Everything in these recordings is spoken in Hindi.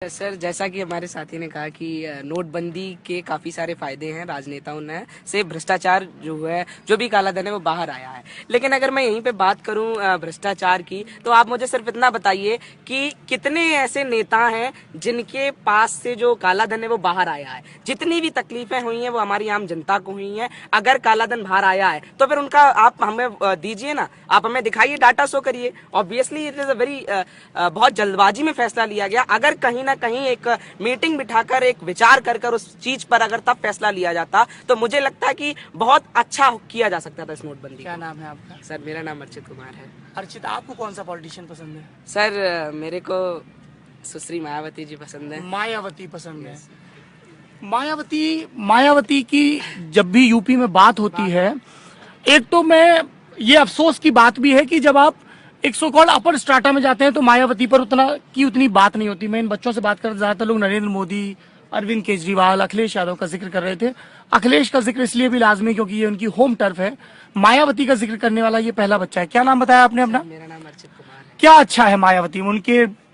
सर, जैसा कि हमारे साथी ने कहा कि नोटबंदी के काफ़ी सारे फायदे हैं राजनेताओं ने से भ्रष्टाचार जो है, जो भी काला धन है वो बाहर आया है। लेकिन अगर मैं यहीं पे बात करूं भ्रष्टाचार की, तो आप मुझे सिर्फ इतना बताइए कि कितने ऐसे नेता हैं जिनके पास से जो काला धन है वो बाहर आया है। जितनी भी तकलीफें हुई हैं वो हमारी आम जनता को हुई हैं। अगर काला धन बाहर आया है तो फिर उनका आप हमें दीजिए ना, आप हमें दिखाइए, डाटा शो करिए। Obviously it is a very बहुत जल्दबाजी में फैसला लिया गया। अगर कहीं ना कहीं एक मीटिंग बिठाकर एक विचार कर उस चीज पर अगर तब फैसला लिया जाता तो मुझे लगता है कि बहुत अच्छा किया जा सकता था इस नोटबंदी। क्या नाम है आपका? सर, मेरा नाम अर्चित कुमार है। अर्चित, आपको कौन सा पॉलिटिशियन पसंद है? सर, मेरे को सुश्री मायावती जी पसंद है। मायावती पसंद है। मायावती की जब भी यूपी में बात होती है, एक तो मैं ये अफसोस की बात भी है कि जब आप एक सो कॉल्ड अपर स्ट्राटा में जाते हैं तो मायावती पर उतनी बात नहीं होती। मैं इन बच्चों से बात कर, ज्यादातर लोग नरेंद्र मोदी, अरविंद केजरीवाल, अखिलेश यादव का जिक्र कर रहे थे। अखिलेश का जिक्र इसलिए भी लाजमी क्योंकि ये उनकी होम टर्फ है। मायावती का जिक्र करने वाला ये पहला बच्चा है। क्या नाम बताया आपने अपना? मेरा नाम अर्चित कुमार है। क्या अच्छा है मायावती में?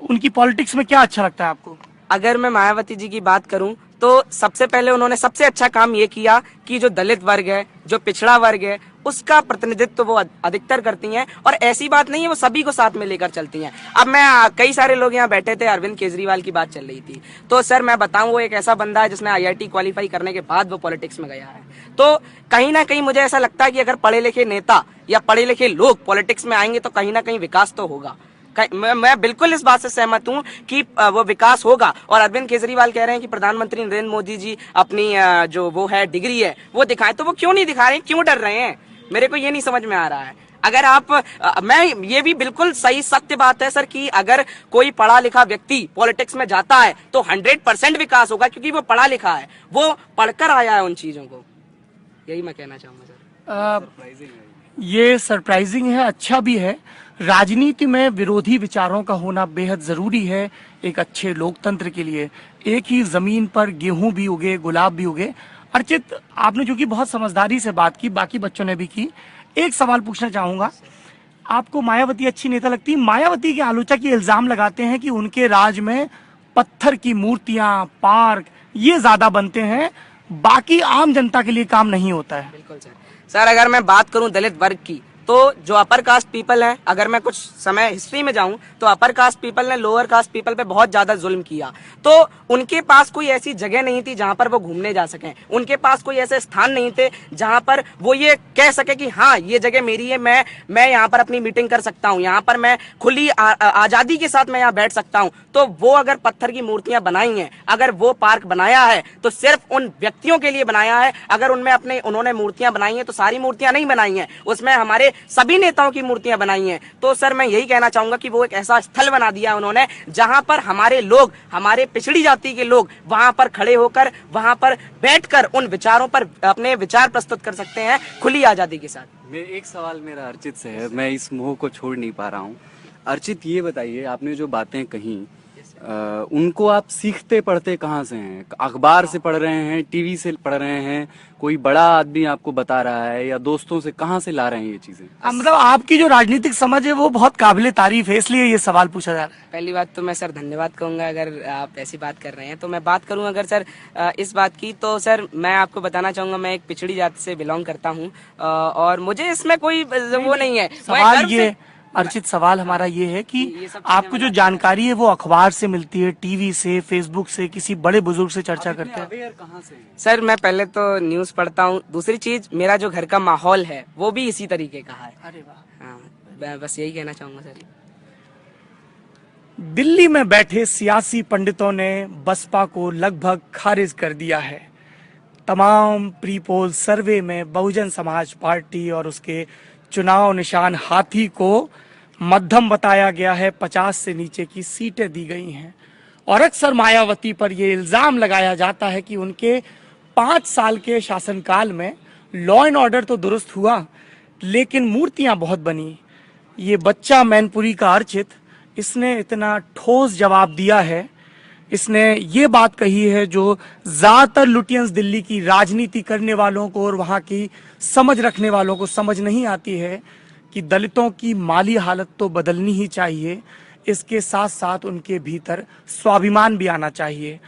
उनकी पॉलिटिक्स में क्या अच्छा लगता है आपको? अगर मैं मायावती जी की बात करूं तो सबसे पहले उन्होंने सबसे अच्छा काम ये किया कि जो दलित वर्ग है, जो पिछड़ा वर्ग है, उसका प्रतिनिधित्व वो अधिकतर करती हैं। और ऐसी बात नहीं है, वो सभी को साथ में लेकर चलती हैं। अब मैं कई सारे लोग यहाँ बैठे थे, अरविंद केजरीवाल की बात चल रही थी, तो सर मैं बताऊं वो एक ऐसा बंदा है जिसने आईआईटी क्वालिफाई करने के बाद वो पॉलिटिक्स में गया है। तो कहीं ना कहीं मुझे ऐसा लगता है कि अगर पढ़े लिखे नेता या पढ़े लिखे लोग पॉलिटिक्स में आएंगे तो कहीं ना कहीं विकास तो होगा। मैं बिल्कुल इस बात से सहमत हूं कि वो विकास होगा। और अरविंद केजरीवाल कह रहे हैं कि प्रधानमंत्री नरेंद्र मोदी जी अपनी जो वो है डिग्री है वो दिखाएं, तो वो क्यों नहीं दिखा रहे हैं? क्यों डर रहे हैं? मेरे को ये नहीं समझ में आ रहा है। अगर आप मैं ये भी बिल्कुल सही सत्य बात है सर कि अगर कोई पढ़ा लिखा व्यक्ति पॉलिटिक्स में जाता है तो 100% विकास होगा, क्योंकि वो पढ़ा लिखा है, वो पढ़कर आया है उन चीजों को। यही मैं कहना चाहूंगा सर। ये सरप्राइजिंग है, अच्छा भी है। राजनीति में विरोधी विचारों का होना बेहद जरूरी है एक अच्छे लोकतंत्र के लिए। एक ही जमीन पर गेहूं भी उगे, गुलाब भी उगे। अर्चित, आपने जो कि बहुत समझदारी से बात की, बाकी बच्चों ने भी की, एक सवाल पूछना चाहूंगा। आपको मायावती अच्छी नेता लगती है? मायावती के आलोचक ये इल्जाम लगाते हैं कि उनके राज में पत्थर की मूर्तियां, पार्क ये ज्यादा बनते हैं, बाकी आम जनता के लिए काम नहीं होता है। बिल्कुल सर। सर, अगर मैं बात करूं दलित वर्ग की, तो जो अपर कास्ट पीपल हैं, अगर मैं कुछ समय हिस्ट्री में जाऊं तो अपर कास्ट पीपल ने लोअर कास्ट पीपल पे बहुत ज्यादा जुल्म किया। तो उनके पास कोई ऐसी जगह नहीं थी जहां पर वो घूमने जा सकें। उनके पास कोई ऐसे स्थान नहीं थे जहां पर वो ये कह सके कि हाँ ये जगह मेरी है, मैं यहाँ पर अपनी मीटिंग कर सकता हूँ, यहाँ पर मैं खुली आजादी के साथ मैं यहाँ बैठ सकता हूँ। तो वो अगर पत्थर की मूर्तियां बनाई हैं, अगर वो पार्क बनाया है तो सिर्फ उन व्यक्तियों के लिए बनाया है। अगर उन्होंने मूर्तियां बनाई हैं तो सारी मूर्तियां नहीं बनाई हैं, उसमें हमारे सभी नेताओं की मूर्तियां बनाई हैं। तो सर मैं यही कहना चाहूंगा कि वो एक ऐसा स्थल बना दिया उन्होंने जहां पर हमारे लोग, हमारे पिछड़ी जाति के लोग वहां पर खड़े होकर, वहां पर बैठकर उन विचारों पर अपने विचार प्रस्तुत कर सकते हैं खुली आजादी के साथ। एक सवाल मेरा अर्चित से है, मैं इस मोह को छोड़ नहीं पा रहा हूँ। अर्चित, ये बताइए, आपने जो बातें कही उनको आप सीखते पढ़ते कहाँ से हैं? अखबार से पढ़ रहे हैं, टीवी से पढ़ रहे हैं, कोई बड़ा आदमी आपको बता रहा है, या दोस्तों से? कहाँ से ला रहे हैं ये चीजें? मतलब आपकी जो राजनीतिक समझ है वो बहुत काबिले तारीफ है, इसलिए ये सवाल पूछा जा रहा है। पहली बात तो मैं सर धन्यवाद कहूंगा अगर आप ऐसी बात कर रहे हैं। तो मैं बात करूं अगर सर इस बात की, तो सर मैं आपको बताना चाहूंगा मैं एक पिछड़ी जाति से बिलोंग करता हूं और मुझे इसमें कोई वो नहीं है। सवाल ये अर्चित, सवाल हमारा ये है कि आपको जो जानकारी है वो अखबार से मिलती है, टीवी से, फेसबुक से, किसी बड़े बुजुर्ग से चर्चा करते हैं? अवेयर कहाँ से हैं? सर मैं पहले तो न्यूज पढ़ता हूँ, दूसरी चीज मेरा जो घर का माहौल है वो भी इसी तरीके का है। अरे वाह। हाँ, मैं बस यही कहना चाहूंगा सर। दिल्ली में बैठे सियासी पंडितों ने बसपा को लगभग खारिज कर दिया है। तमाम प्री पोल सर्वे में बहुजन समाज पार्टी और उसके चुनाव निशान हाथी को मध्यम बताया गया है, 50 से नीचे की सीटें दी गई हैं। और अक्सर मायावती पर यह इल्जाम लगाया जाता है कि उनके 5 साल के शासनकाल में लॉ एंड ऑर्डर तो दुरुस्त हुआ लेकिन मूर्तियां बहुत बनी। ये बच्चा मैनपुरी का अर्चित, इसने इतना ठोस जवाब दिया है, इसने ये बात कही है जो ज्यादातर लुटियंस दिल्ली की राजनीति करने वालों को और वहां की समझ रखने वालों को समझ नहीं आती है कि दलितों की माली हालत तो बदलनी ही चाहिए। इसके साथ साथ उनके भीतर स्वाभिमान भी आना चाहिए।